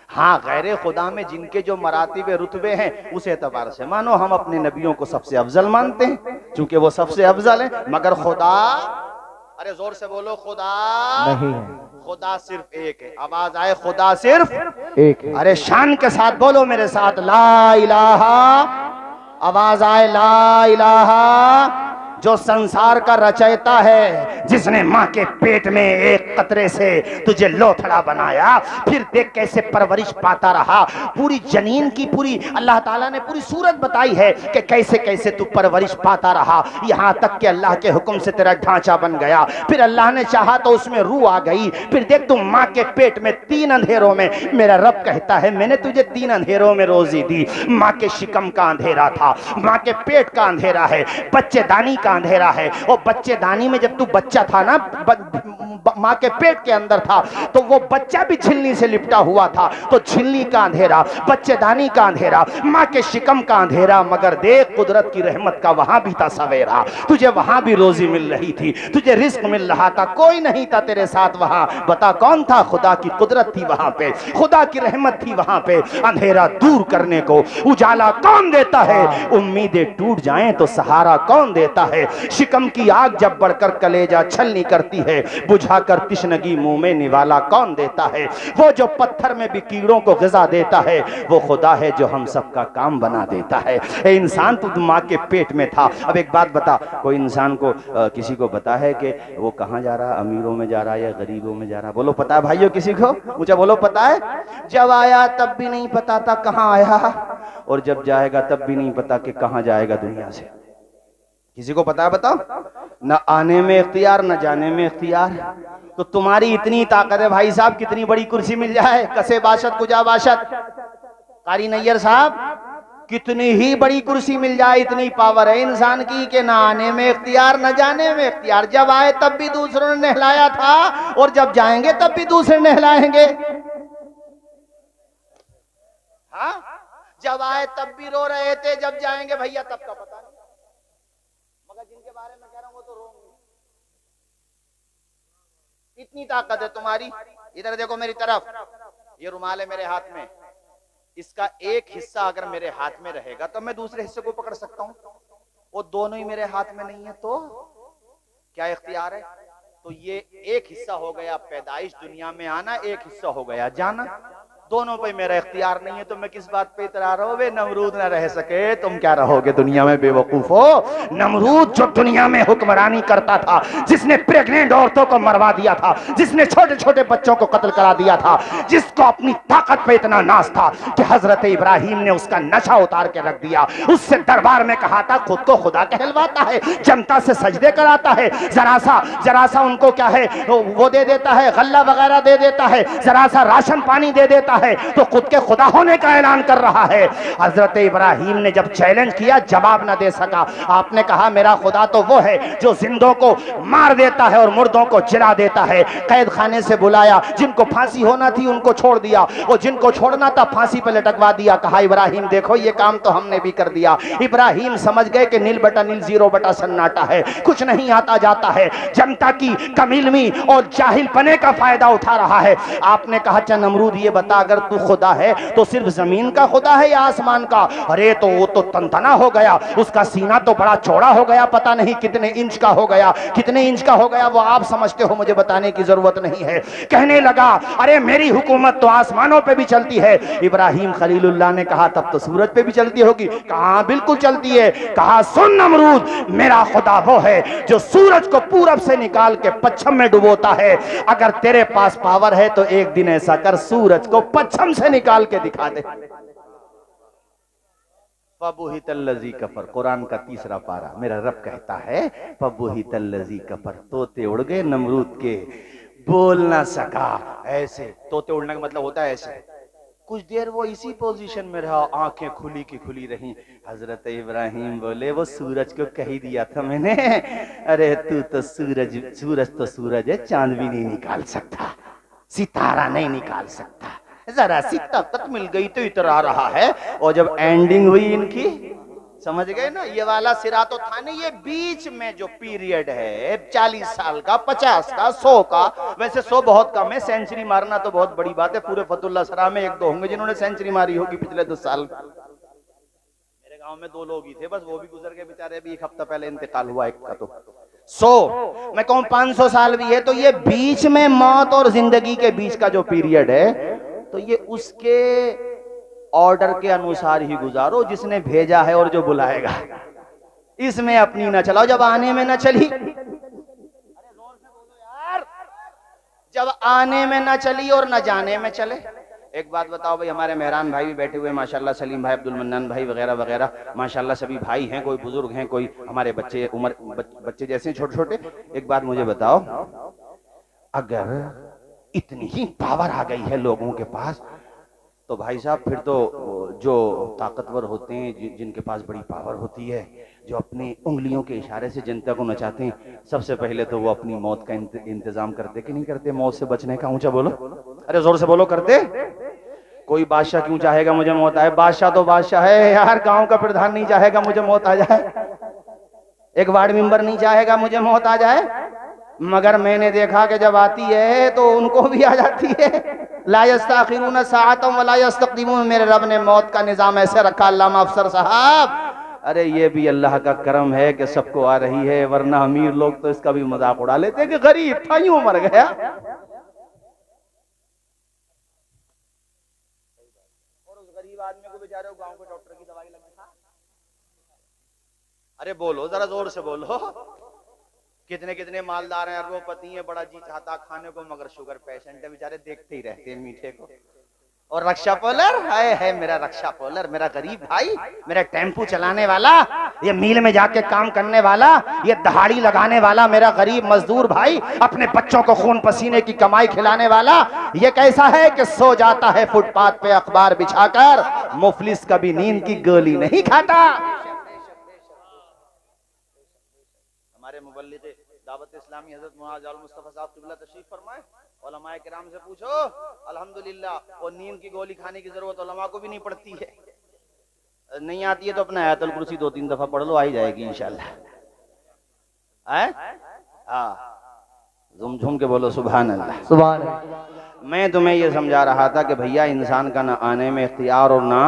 हाँ, गैर खुदा में जिनके जो मरातिब रुतबे हैं उस एतबार से मानो। हम अपने नबियों को सबसे अफजल मानते हैं क्योंकि वो सबसे अफजल है, मगर खुदा, अरे जोर से बोलो, खुदा नहीं है, खुदा सिर्फ एक है। आवाज आए, खुदा सिर्फ एक है। अरे शान के साथ बोलो मेरे साथ, ला इलाहा। आवाज आए, ला इलाहा। जो संसार का रचयिता है, जिसने माँ के पेट में एक कतरे से तुझे लोथड़ा बनाया, फिर देख कैसे परवरिश पाता रहा। पूरी जनीन की पूरी अल्लाह ताला ने पूरी सूरत बताई है कि कैसे कैसे तू परवरिश पाता रहा, यहाँ तक कि अल्लाह के हुक्म से तेरा ढांचा बन गया। फिर अल्लाह ने चाहा तो उसमें रूह आ गई। फिर देख तू माँ के पेट में 3 अंधेरों में, मेरा रब कहता है मैंने तुझे 3 अंधेरों में रोजी दी। माँ के शिकम का अंधेरा था, माँ के पेट का अंधेरा है, बच्चेदानी का अंधेरा है। और बच्चेदानी में जब तू बच्चा था ना, माँ के पेट के अंदर था, तो वो बच्चा भी झिल्ली से लिपटा हुआ था, तो झिल्ली का अंधेरा, बच्चेदानी का अंधेरा, माँ के शिकम का अंधेरा। मगर देख कुदरत की रहमत का वहां भी था सवेरा, तुझे वहां भी रोजी मिल रही थी, तुझे रिस्क मिल रहा था। कोई नहीं था तेरे साथ वहां, बता कौन था? खुदा की कुदरत थी वहां पे, खुदा की रहमत थी वहां पे। अंधेरा दूर करने को उजाला कौन देता है? उम्मीदें टूट जाएं तो सहारा कौन देता है? शिकम की आग जब बढ़कर कलेजा छलनी करती है, बुझाकर तिश्नगी मुंह में निवाला कौन देता है? वो जो पत्थर में भी कीड़ों को ग़िज़ा देता है, वो खुदा है जो हम सबका काम बना देता है। ए इंसान, तू माँ के पेट में था। अब एक बात बता, कोई इंसान को किसी को पता है कि वो कहाँ जा रहा, अमीरों में जा रहा है या गरीबों में जा रहा? बोलो पता है भाइयों किसी को? मुझे बोलो पता है? जब आया तब भी नहीं पता था कहाँ आया, और जब जाएगा तब भी नहीं पता कि कहाँ जाएगा दुनिया से। किसी को पता है? बताओ। न आने में इख्तियार, न जाने में इख्तियार। तो तुम्हारी इतनी ताकत है भाई साहब, कितनी बड़ी कुर्सी मिल जाए, कसे बाशत कुजा बाशत। कारी नैयर साहब, कितनी ही बड़ी कुर्सी मिल जाए, इतनी पावर है इंसान की कि न आने में इख्तियार, न जाने में इख्तियार। जब आए तब भी दूसरों ने नहलाया था, और जब जाएंगे तब भी दूसरे नहलाएंगे। हाँ, जब आए तब भी रो रहे थे, जब जाएंगे भैया तब का पता नहीं। मगर जिनके बारे में कह रहा हूं वो तो रोंगे। इतनी ताकत है तुम्हारी। इधर देखो मेरी तरफ, ये रुमाल है मेरे हाथ में, इसका एक हिस्सा अगर मेरे हाथ में रहेगा तो मैं दूसरे हिस्से को पकड़ सकता हूं। वो दोनों ही मेरे हाथ में नहीं है तो क्या इख्तियार है? तो ये एक हिस्सा हो गया पैदाइश, दुनिया में आना, एक हिस्सा हो गया जाना। दोनों पे मेरा इख्तियार नहीं है, तो मैं किस बात पे इतरा रहा हूं? वे नमरूद ना रह सके, तुम क्या रहोगे दुनिया में बेवकूफ हो? नमरूद जो दुनिया में हुक्मरानी करता था, जिसने प्रेग्नेंट औरतों को मरवा दिया था, जिसने छोटे छोटे बच्चों को कत्ल करा दिया था, जिसको अपनी ताकत पे इतना नाज था कि हजरत इब्राहिम ने उसका नशा उतार के रख दिया। उससे दरबार में कहा था खुद को खुदा कहलवाता है, जनता से सजदे कराता है, जरा सा उनको क्या है वो दे देता है, गल्ला वगैरह दे देता है, जरा सा राशन पानी दे देता है, तो खुद के खुदा होने का ऐलान कर रहा है। हजरत इब्राहिम ने जब चैलेंज किया, जवाब ना दे सका। आपने कहा मेरा खुदा तो वो है जो जिंदों को मार देता है और मुर्दों को जिला देता है। कैद खाने से बुलाया, जिनको फांसी होना थी उनको छोड़ दिया, और जिनको छोड़ना था फांसी पे लटकवा दिया। कहा इब्राहिम देखो ये काम तो हमने भी कर दिया। इब्राहिम समझ गए कि नील बटा नील, जीरो बटा सन्नाटा है, कुछ नहीं आता जाता है, जनता की कमीलमी और जाहिल पने का फायदा उठा रहा है। आपने कहा अच्छा नमरूद ये बता, अगर तू खुदा है तो सिर्फ जमीन का खुदा है या आसमान का? अरे तो वो तो तनतना हो गया, उसका सीना तो बड़ा चौड़ा हो गया, पता नहीं कितने इंच का हो गया, कितने इंच का हो गया वो आप समझते हो, मुझे बताने की जरूरत नहीं है। कहने लगा अरे मेरी हुकूमत तो आसमानों पे भी चलती है। इब्राहिम खलीलुल्लाह ने कहा तब तो सूरज पे भी चलती होगी। कहा बिल्कुल चलती है। कहा सुन नमरूद, मेरा खुदा वो है जो सूरज को पूरब से निकाल के पश्चिम में डुबोता है। अगर तेरे पास पावर है तो एक दिन ऐसा कर, सूरज को पश्चिम से निकाल के दिखा दे। फबुहितल्लज़ी कफर, कुरान का 3रा पारा, मेरा रब कहता है फबुहितल्लज़ी कफर, तोते उड़ गए नमरूद के, बोल ना सका। ऐसे तोते उड़ने का मतलब होता है ऐसे। कुछ देर वो इसी पोजीशन में रहा, आंखें खुली की खुली रही। हजरत इब्राहिम बोले वो सूरज को कह ही दिया था मैंने, अरे तू तो सूरज तो सूरज है, चांद भी नहीं निकाल सकता, सितारा नहीं निकाल सकता। जरा सी ताकत मिल गई तो इतरा रहा है। और जब एंडिंग हुई इनकी, समझ गए ना, ये वाला सिरा तो था नहीं, ये बीच में जो पीरियड है 40 साल का, 50 का, 100 का। वैसे 100 बहुत कम है, सेंचुरी मारना तो बहुत बड़ी बात है। पूरे फतुल्ला सरा में 1-2 होंगे जिन्होंने सेंचुरी मारी होगी पिछले 10 साल। मेरे गांव में 2 लोग ही थे बस, वो भी गुजर गए बेचारे, अभी 1 हफ्ता पहले इंतकाल हुआ एक का। तो 100, मैं कहूं 500 साल भी है तो ये बीच में मौत और जिंदगी के बीच का जो पीरियड है, तो ये उसके ऑर्डर के अनुसार ही गुजारो, जिसने भेजा है और जो बुलाएगा। इसमें अपनी ना चलाओ, जब आने में ना चली, अरे जोर से बोलो यार, जब आने में ना चली और ना जाने में चले। एक बात बताओ भाई, हमारे मेहरान भाई भी बैठे हुए माशाल्लाह, सलीम भाई, अब्दुल मन्नान भाई वगैरह वगैरह माशाल्लाह, सभी भाई हैं, कोई बुजुर्ग हैं, कोई हमारे बच्चे, उम्र बच्चे जैसे छोटे छोटे। एक बात मुझे बताओ, अगर इतनी ही पावर आ गई है लोगों के पास, तो भाई साहब फिर तो जो ताकतवर होते हैं, जिनके पास बड़ी पावर होती है, जो अपनी उंगलियों के इशारे से जनता को नचाते हैं, सबसे पहले तो वो अपनी मौत का इंतजाम करते कि नहीं करते? मौत से बचने का, ऊंचा बोलो, अरे जोर से बोलो, करते? कोई बादशाह क्यों चाहेगा मुझे मौत आए? बादशाह तो बादशाह है यार, गांव का प्रधान नहीं चाहेगा मुझे मौत आ जाए, एक वार्ड मेंबर नहीं चाहेगा मुझे मौत आ जाए, मगर मैंने देखा कि जब आती है तो उनको भी आ जाती है। ला यस्तखिरून साअतम वला यस्तक़दिमून, मेरे रब ने मौत का निजाम ऐसे रखा। अल्लामा अफसर साहब, अरे ये भी अल्लाह का करम है कि सबको आ रही है, वरना अमीर लोग तो इसका भी मजाक उड़ा लेते कि गरीब था यूं मर गया। और उस गरीब आदमी को बेचारे गांव के डॉक्टर की दवाई लगी था। अरे बोलो जरा जोर से बोलो, कितने कितने मालदार हैं, अरबोपति हैं, बड़ा जी चाहता खाने को, मगर शुगर पेशेंट है बेचारे, देखते ही रहते हैं मीठे को। और रक्षा पोलर है मेरा रक्षा पोलर, मेरा गरीब भाई, मेरा टेम्पू चलाने वाला, ये मिल में जाके काम करने वाला, ये दहाड़ी लगाने वाला मेरा गरीब मजदूर भाई, अपने बच्चों को खून पसीने की कमाई खिलाने वाला, ये कैसा है कि सो जाता है फुटपाथ पे अखबार बिछाकर, मुफलिस कभी नींद की गोली नहीं खाता। हमारे मुबल्लिग दावत इस्लामी हजरत मुआज़ अल मुस्तफा साहब क़िबला तशरीफ फरमाए, उलमाए किराम से पूछो, अल्हम्दुलिल्लाह, और नींद की गोली खाने की जरूरत उलमा को भी नहीं पड़ती है। नहीं आती है तो अपना आयतुल कुर्सी 2-3 दफा पढ़ लो, आ ही जाएगी इंशाल्लाह। झूम झूम के बोलो सुभान अल्लाह, सुभान अल्लाह। मैं तुम्हें ये समझा रहा था कि भैया इंसान का ना आने में इख्तियार और ना,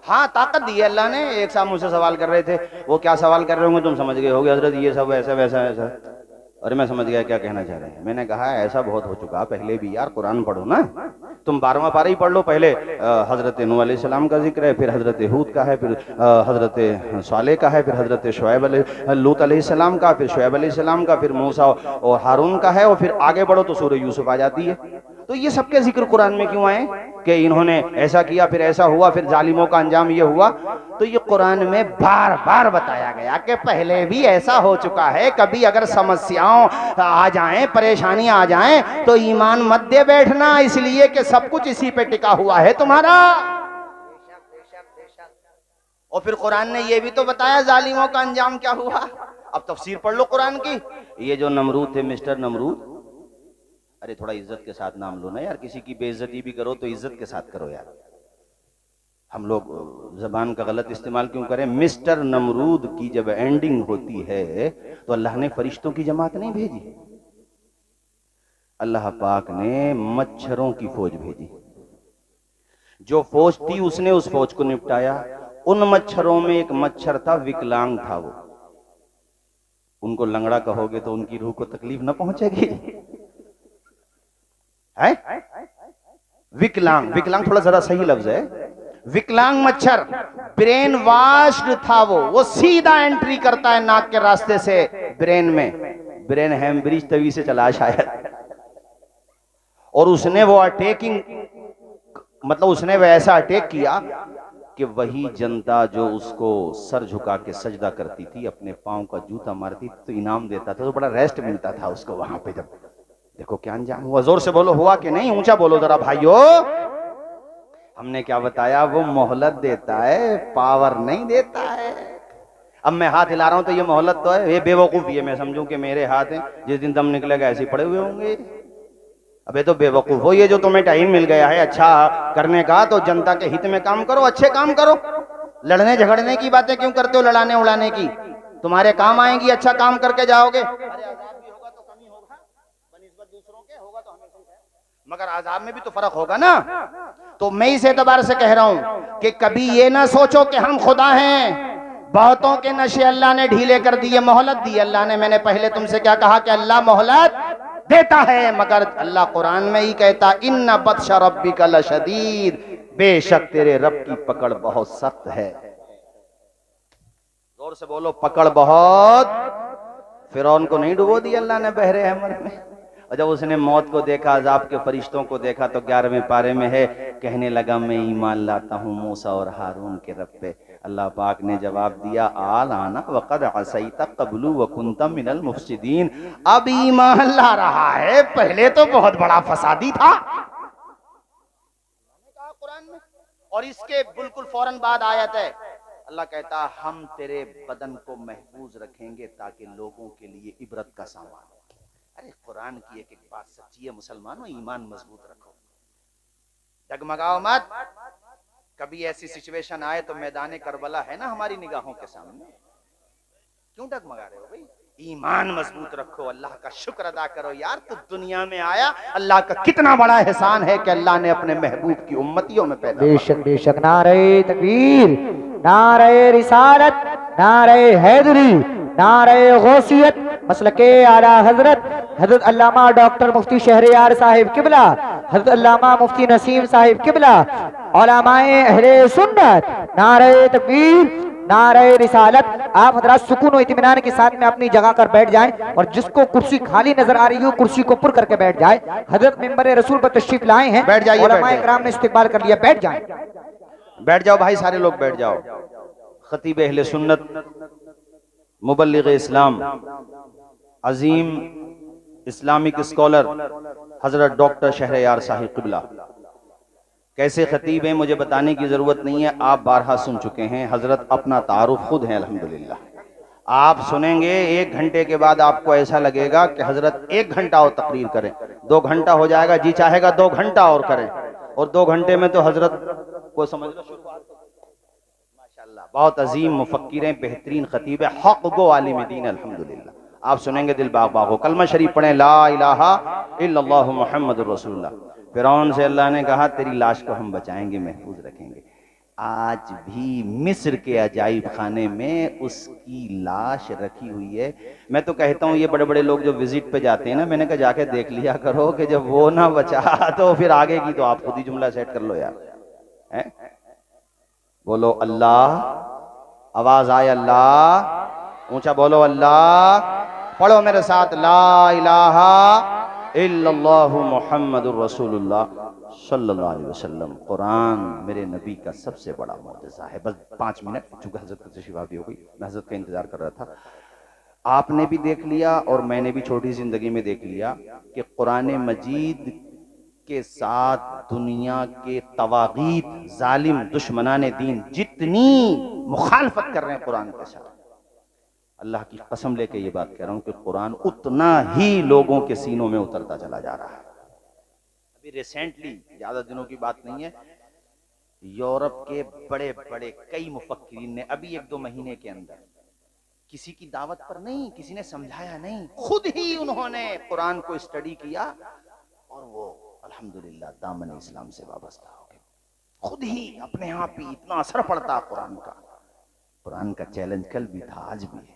हाँ ताकत दी है अल्लाह ने। एक साहब मुझसे सवाल कर रहे थे, वो क्या सवाल कर रहे होंगे तुम समझ गए होगे, हजरत ये सब ऐसा वैसा ऐसा। अरे मैं समझ गया क्या कहना चाह रहे हैं। मैंने कहा ऐसा बहुत हो चुका, पहले भी यार कुरान पढ़ो ना, तुम 12वां पारा ही पढ़ लो। पहले हजरत नूह अलैहिस्सलाम का जिक्र है, फिर हजरत हूद का है, फिर हजरत सालेह का है, फिर हजरत शुएब लूत अलैहिस्सलाम का, फिर शुएब अलैहिस्सलाम का, फिर मूसा और हारून का है, और फिर आगे बढ़ो तो सूरह यूसुफ आ जाती है। तो ये सबके जिक्र कुरान में क्यों आए कि इन्होंने ऐसा किया, फिर ऐसा हुआ, फिर जालिमों का अंजाम ये हुआ? तो ये कुरान में बार बार बताया गया कि पहले भी ऐसा हो चुका है। कभी अगर समस्याओं आ जाएं, परेशानियां आ जाएं, तो ईमान मत दे बैठना, इसलिए कि सब कुछ इसी पे टिका हुआ है तुम्हारा। और फिर कुरान ने ये भी तो बताया जालिमों का अंजाम क्या हुआ। अब तफसीर पढ़ लो कुरान की। ये जो नमरूद थे, मिस्टर नमरूद, अरे थोड़ा इज्जत के साथ नाम लो ना यार, किसी की बेइज्जती भी करो तो इज्जत के साथ करो यार। हम लोग जबान का गलत इस्तेमाल क्यों करें? मिस्टर नमरूद की जब एंडिंग होती है तो अल्लाह ने फरिश्तों की जमात नहीं भेजी, अल्लाह पाक ने मच्छरों की फौज भेजी। जो फौज थी उसने उस फौज को निपटाया। उन मच्छरों में एक मच्छर था, विकलांग था वो। उनको लंगड़ा कहोगे तो उनकी रूह को तकलीफ न पहुंचेगी? है विकलांग, विकलांग थोड़ा जरा सही लफ्ज है। विकलांग मच्छर, ब्रेन वाश्ड था वो सीधा एंट्री करता है नाक के रास्ते से ब्रेन में, ब्रेन हेमब्रिज तवी से चला शायद। और उसने वो अटैकिंग, मतलब उसने वैसा अटैक किया कि वही जनता जो उसको सर झुका के सजदा करती थी, अपने पांव का जूता मारती तो इनाम देता था, तो बड़ा रेस्ट मिलता था उसको वहां पे। जब देखो क्या अंजाम हुआ, जोर से बोलो हुआ कि नहीं, ऊंचा बोलो जरा भाइयों। हमने क्या बताया? वो मोहलत देता है, पावर नहीं देता है। अब मैं हाथ हिला रहा हूं तो ये मोहलत तो है, ये बेवकूफी है। मैं समझूं कि मेरे हाथ हैं, जिस दिन दम निकलेगा ऐसे पड़े हुए होंगे। अबे तो बेवकूफ हो, ये जो तुम्हें टाइम मिल गया है अच्छा करने का, तो जनता के हित में काम करो, अच्छे काम करो। लड़ने झगड़ने की बातें क्यों करते हो, लड़ाने उड़ाने की? तुम्हारे काम आएंगी, अच्छा काम करके जाओगे। अरे आजाद भी होगा तो कमी होगा, बनिस्बत दूसरों के होगा तो हमेशा ही है, मगर आजाद में भी तो फर्क होगा ना। तो मैं इस एतबार से कह रहा हूं कि कभी ये ना सोचो कि हम खुदा हैं। बहुतों के नशे अल्लाह ने ढीले कर दिए, मोहलत दी अल्लाह ने। मैंने पहले तुमसे क्या कहा कि अल्लाह मोहलत देता है, मगर अल्लाह कुरान में ही कहता इन्ना बत्शा रब्बिका लशदीद, बेशक तेरे रब की पकड़ बहुत सख्त है। जोर से बोलो, पकड़ बहुत। फिरौन को नहीं डुबो दिया अल्लाह ने बहरे अहमर में, और जब उसने मौत को देखा, अजाब के फरिश्तों को देखा, तो 11वें पारे में है, कहने लगा मैं ईमान लाता हूँ मूसा और हारून के रब पे। अल्लाह पाक ने जवाब दिया आल आना वक़द असैता क़ब्लु व कुन्ता मिनल मुफ़सिदीन, अब ईमान ला रहा है, पहले तो बहुत बड़ा फसादी था, कहा कुरान में। और इसके बिल्कुल फौरन बाद आयत है, अल्लाह कहता हम तेरे बदन को महफूज रखेंगे ताकि लोगों के लिए इबरत का सामान हो। अरे कुरान की एक एक बात सच्ची है मुसलमानों, ईमान मजबूत रखो, डगमगाओ मत। कभी ऐसी सिचुएशन आए तो मैदान करबला है ना हमारी निगाहों के सामने, क्यों डगमगा रहे हो भाई? ईमान मजबूत रखो, अल्लाह का शुक्र अदा करो। यार तू दुनिया में आया, अल्लाह का कितना बड़ा एहसान है कि अल्लाह ने अपने महबूब की उम्मतियों में पैदा। बेशक बेशक, नारे तकबीर, नारे रिसालत, नारे हैदरी, नारे गौसियत, मसलके आला हजरत अल्लामा डॉक्टर मुफ्ती शहरयार साहिब किबला, हजरत अल्लामा मुफ्ती नसीम साहिब किबला, उलमाए अहले सुन्नत, नारे तकबीर, नारे रिसालत। आप हजरात सुकून और इत्मीनान के साथ में अपनी जगह पर बैठ जाएं, और जिसको कुर्सी खाली नजर आ रही हो कुर्सी को पुर करके बैठ जाए। हजरत मिंबर रसूल पर तशरीफ लाए हैं, बैठ जाइए, उलमाए किराम ने इस्तिकबाल कर लिया, बैठ जाएं। बैठ जाओ भाई, सारे लोग बैठ जाओ। खतीब अहले सुन्नत, मुबल्लिग इस्लाम, अजीम इस्लामिक स्कॉलर हजरत डॉक्टर शहरयार साहिब किबला कैसे खतीब हैं मुझे बताने की जरूरत नहीं है, आप बारहा सुन चुके हैं। हजरत अपना तारुफ खुद है अल्हम्दुलिल्लाह। आप सुनेंगे 1 घंटे के बाद आपको ऐसा लगेगा कि हजरत 1 घंटा और तकरीर करें, 2 घंटा हो जाएगा, जी चाहेगा 2 घंटा और करें, और 2 घंटे में तो हजरत को समझ लो शुरुआत। माशाअल्लाह, बहुत अजीम मुफक्किर हैं, बेहतरीन खतीब है, हक गो आलिम दीन अल्हम्दुलिल्लाह। आप सुनेंगे दिल बाग बाग हो। कलमा शरीफ पढ़ें, ला इलाहा इल्लल्लाहु मुहम्मदुर रसूलुल्लाह। फिरौन से अल्लाह ने कहा तेरी लाश को हम बचाएंगे, महफूज रखेंगे। आज भी मिस्र के अजाइब खाने में उसकी लाश रखी हुई है। मैं तो कहता हूँ ये बड़े बड़े लोग जो विजिट पे जाते हैं ना, मैंने कहा जाके देख लिया करो कि जब वो ना बचा तो फिर आगे की तो आप खुद ही जुमला सेट कर लो यार, है? बोलो अल्लाह, आवाज आए अल्लाह, ऊंचा बोलो अल्लाह, पढ़ो मेरे साथ, ला इलाहा इल्लल्लाहु मुहम्मदुर रसूलुल्लाह सल्लल्लाहु अलैहि वसल्लम। कुरान मेरे नबी का सबसे बड़ा मौजज़ा है। बस 5 मिनट, चूंकि हजरत की तशरीफ भी हो गई, मैं हजरत का इंतजार कर रहा था। आपने भी देख लिया और मैंने भी छोटी जिंदगी में देख लिया कि कुरान मजीद के साथ दुनिया के तवागीत, जालिम, दुश्मनाने दीन जितनी मुखालफत कर रहे हैं कुरान के साथ, अल्लाह की कसम लेके ये बात कह रहा हूं कि कुरान उतना ही लोगों के सीनों में उतरता चला जा रहा है। अभी रिसेंटली, ज्यादा दिनों की बात नहीं है, यूरोप के बड़े बड़े कई मुफक्किरीन ने अभी 1-2 महीने के अंदर, किसी की दावत पर नहीं, किसी ने समझाया नहीं, खुद ही उन्होंने कुरान को स्टडी किया और वो अल्हम्दुलिल्लाह दामन इस्लाम से वाबस्ता हो गए। खुद ही अपने आप ही इतना असर पड़ता कुरान का। कुरान का चैलेंज कल भी था, आज भी है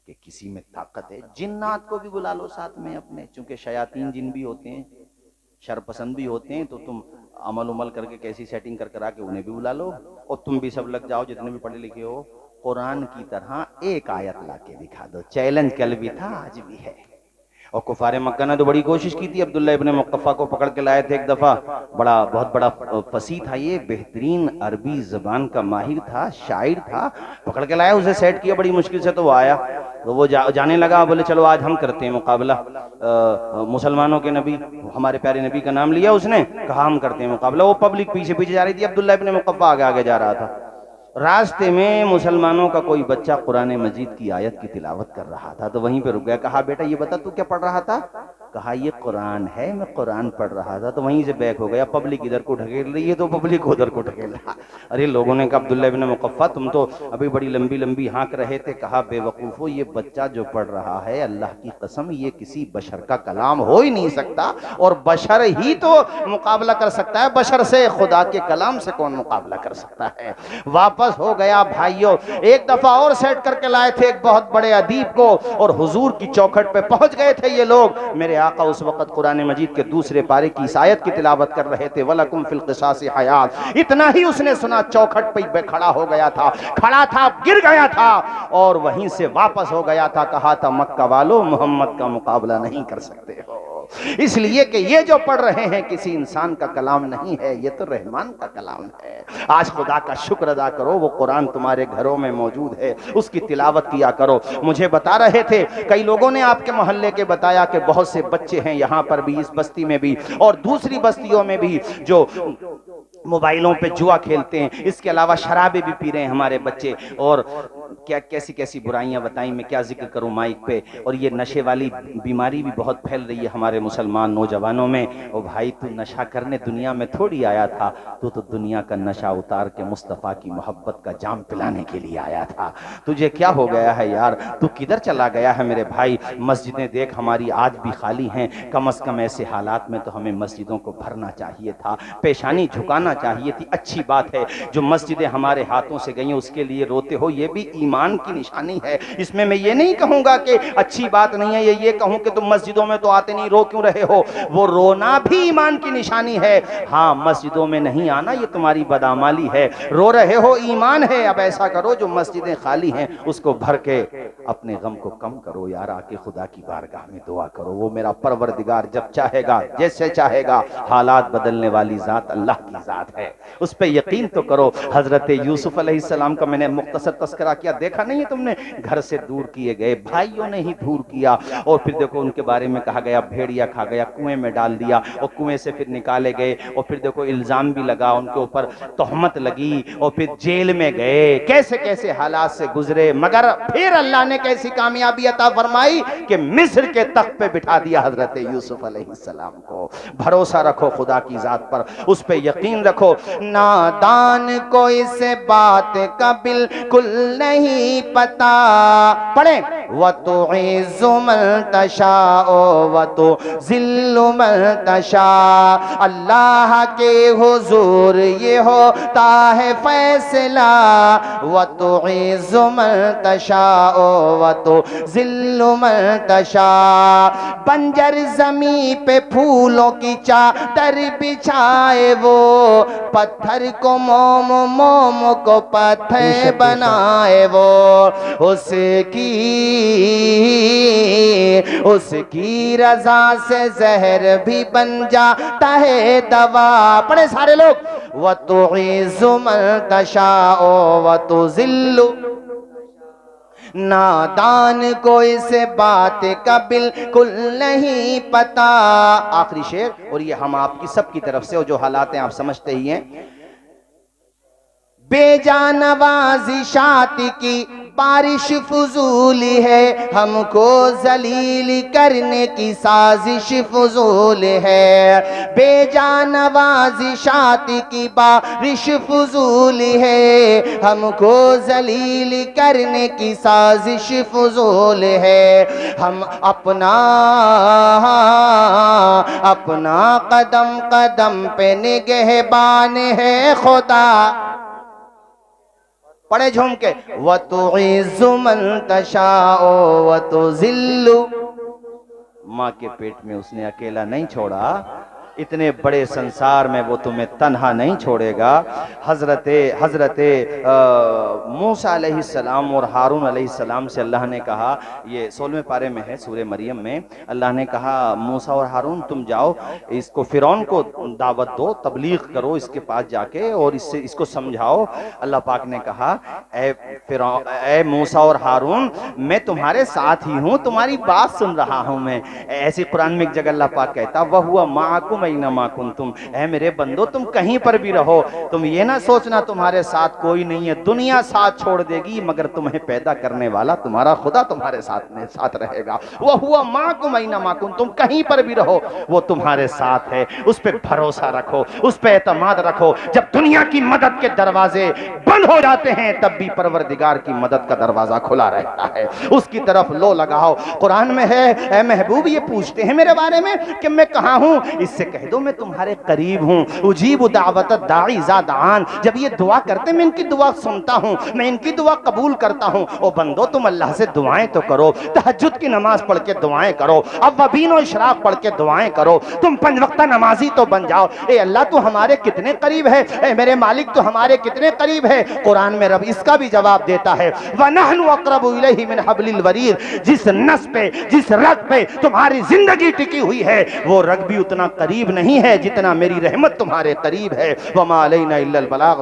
कि किसी में ताकत है, जिन्नात को भी बुला लो साथ में अपने, चूंकि शयातीन जिन भी होते हैं, शरपसंद भी होते हैं, तो तुम अमल उमल करके कैसी सेटिंग कर करा के उन्हें भी बुला लो, और तुम भी सब लग जाओ जितने भी पढ़े लिखे हो, कुरान की तरह एक आयत ला के दिखा दो। चैलेंज कल भी था, आज भी है। और कुफारे मक्का ने तो बड़ी कोशिश की थी, अब्दुल्ला इब्ने मुक्तफा को पकड़ के लाए थे एक दफा, बहुत बड़ा फसी था ये, बेहतरीन अरबी जबान का माहिर था, शायर था, पकड़ के लाया, उसे सेट किया बड़ी मुश्किल से, तो वो आया, तो वो जाने लगा, बोले चलो आज हम करते हैं मुकाबला, मुसलमानों के नबी, हमारे प्यारे नबी का नाम लिया उसने, कहा हम करते हैं मुकाबला। वो पब्लिक पीछे पीछे जा रही थी, अब्दुल्ला इब्ने मुक्तफा आगे आगे जा रहा था। रास्ते में मुसलमानों का कोई बच्चा कुरान मजीद की आयत की तिलावत कर रहा था, तो वहीं पे रुक गया, कहा बेटा ये बता तू क्या पढ़ रहा था? कहा ये कुरान है, मैं कुरान पढ़ रहा था। तो वहीं से बैक हो गया, पब्लिक इधर को ढकेल रही है तो पब्लिक उधर को ढकेल रहा। अरे लोगों ने कहा अब्दुल्ला इब्न मुक़फ़्फ़ा तुम तो अभी बड़ी लंबी लंबी हाँक रहे थे। कहा बेवकूफ़ो, ये बच्चा जो पढ़ रहा है, अल्लाह की कसम ये किसी बशर का कलाम हो ही नहीं सकता, और बशर ही तो मुकाबला कर सकता है बशर से, खुदा के कलाम से कौन मुकाबला कर सकता है। वापस हो गया भाइयों, एक दफा और सेट करके लाए थे एक बहुत बड़े अदीब को, और हुजूर की चौखट पे पहुंच गए थे ये लोग। मेरे आका उस वक्त कुरान मजीद के दूसरे पारे की इस आयत की तिलावत कर रहे थे, वलकुम फिल क़िसासी हयात। इतना ही उसने सुना, चौखट पे खड़ा हो गया था, खड़ा था, गिर गया था, और वहीं से वापस हो गया था। कहा था मक्का वालों, मोहम्मद का मुकाबला नहीं कर सकते हो। इसलिए कि ये जो पढ़ रहे हैं किसी इंसान का कलाम नहीं है, ये तो रहमान का कलाम है। आज खुदा का शुक्र अदा करो, वो कुरान तुम्हारे घरों में मौजूद है, उसकी तिलावत किया करो। मुझे बता रहे थे कई लोगों ने आपके मोहल्ले के बताया कि बहुत से बच्चे हैं यहाँ पर भी, इस बस्ती में भी और दूसरी बस्तियों में भी, जो मोबाइलों पे जुआ खेलते हैं, इसके अलावा शराबे भी पी रहे हैं हमारे बच्चे, और क्या कैसी कैसी बुराइयां बताई, मैं क्या जिक्र करूं माइक पे। और ये नशे वाली बीमारी भी बहुत फैल रही है हमारे मुसलमान नौजवानों में। और भाई तू नशा करने दुनिया में थोड़ी आया था, तू तो दुनिया का नशा उतार के मुस्तफ़ा की मोहब्बत का जाम पिलाने के लिए आया था। तुझे क्या हो गया है यार, तू किधर चला गया है मेरे भाई। मस्जिदें देख हमारी आज भी खाली हैं, कम अज कम ऐसे हालात में तो हमें मस्जिदों को भरना चाहिए था, पेशानी झुकाना चाहिए थी। अच्छी बात है जो मस्जिदें हमारे हाथों से गई उसके लिए रोते हो, ये भी ईमान की निशानी है। इसमें मैं ये नहीं कहूंगा कि अच्छी बात नहीं है, ये कहूं कि तुम मस्जिदों में तो आते नहीं, रो क्यों रहे हो। वो रोना भी ईमान की निशानी है। हाँ, मस्जिदों में नहीं आना ये तुम्हारी बदामाली है, रो रहे हो ईमान है। अब ऐसा करो, जो मस्जिदें खाली हैं उसको भर के अपने गम को कम करो यार, आके खुदा की बारगाह में दुआ करो। वो मेरा परवरदिगार जब चाहेगा, जैसे चाहेगा, हालात बदलने वाली जात अल्लाह की जात है, उस पे यकीन तो करो। हजरत यूसुफ अलैहिस्सलाम का मैंने मुख्तसर तस्करा किया, देखा नहीं है तुमने, घर से दूर किए गए, भाइयों ने ही दूर किया, और फिर देखो उनके बारे में कहा गया भेड़िया खा गया, कुएं में डाल दिया, और कुएं से फिर निकाले गए, और फिर देखो इल्जाम भी लगा उनके ऊपर, तोहमत लगी, और फिर जेल में गए, कैसे कैसे हालात से गुजरे। मगर फिर अल्लाह ने कैसी कामयाबी अता फरमाई कि मिस्र के तख्त पे बिठा दिया हजरत यूसुफ अलैहिस्सलाम को। भरोसा रखो खुदा की जात पर, उस पे यकीन रखो। नादान को इस बात का बिल्कुल नहीं पता, पढ़े व तो इज़्ज़ु मन तशाओ व तो ज़िल्लु मन तशा। अल्लाह के हुजूर ये होता है फैसला, व तो इज़्ज़ु मन तशाओ व तो ज़िल्लु मन तशा। बंजर जमी पे फूलों की चादर बिछाए वो, पत्थर को मोम, मोम को पत्थर बनाए वो। उसकी रजा से जहर भी बन जाता है दवा। पढ़े सारे लोग, व तो इज़्ज़ु मन तशाओ व तो ज़िल्लु। नादान को इस बात का बिल्कुल नहीं पता। आखिरी शेर, और ये हम आपकी सबकी तरफ से, और जो हालात हैं आप समझते ही हैं। बेजानवाज़िशात की बारिश फजूल है, हमको जलील करने की साजिश फजूल है। बेजानवाज़िशात की बारिश फजूल है, हमको जलील करने की साजिश फजूल है। हम अपना कदम कदम पे निगहबान है खुदा। पढ़े झूम के, व तो इज़्ज़ु मन तशाओ व तो ज़िल्लु। माँ के पेट में उसने अकेला नहीं छोड़ा, इतने बड़े संसार में वो तुम्हें तन्हा नहीं छोड़ेगा। हजरत मूसा अलैहिस्सलाम और हारून अलैहिस्सलाम से अल्लाह ने कहा, ये 16वें पारे में है सूरह मरियम में, अल्लाह ने कहा मूसा और हारून तुम जाओ, इसको फिरौन को दावत दो, तबलीग करो इसके पास जाके, और इसको समझाओ। अल्लाह पाक ने कहा ए मूसा और हारून, मैं तुम्हारे साथ ही हूँ, तुम्हारी बात सुन रहा हूँ मैं। ऐसी कुरान में एक जगह अल्लाह पाक कहता, वह हुआ माकुम ऐनमा कुंतुम, ऐ मेरे बंदो तुम कहीं पर भी रहो, तुम ये ना सोचना तुम्हारे साथ कोई नहीं है, दुनिया साथ छोड़ देगी मगर तुम्हें पैदा करने वाला तुम्हारा खुदा तुम्हारे साथ रहेगा। वो हुआ माकुम ऐनमा कुंतुम, कहीं पर भी रहो वो तुम्हारे साथ है। उस पर भरोसा रखो, उस पर एतमाद रखो। जब दुनिया की मदद के दरवाजे बंद हो जाते हैं तब भी परवरदिगार की मदद का दरवाजा खुला रहता है, उसकी तरफ लो लगाओ। कुरान में है, ऐ महबूब ये पूछते हैं मेरे बारे में कि मैं कहाँ हूँ, इससे कह दो मैं तुम्हारे करीब हूँ। उजीब दावत दाई इज़ा दान, जब ये दुआ करते मैं इनकी दुआ सुनता हूँ, मैं इनकी दुआ कबूल करता हूँ। ओ बंदो तुम अल्लाह से दुआएं तो करो, तहज्जुद की नमाज पढ़ के दुआएं करो, अव्वबीन और इशराक पढ़ के दुआएं करो, तुम 5 वक्त नमाजी तो बन जाओ। ए अल्लाह तू हमारे कितने करीब है, ए मेरे मालिक तू हमारे कितने करीब है। कुरान में रब इसका भी जवाब देता है, वनहनु अक़रबु इलैहि मिन हब्लिल वरीद, जिस नस पे जिस रग पे तुम्हारी जिंदगी टिकी हुई है वो रग भी उतना करीब नहीं है जितना मेरी रहमत तुम्हारे करीब है। वमा अलैना इल्लल बलाग।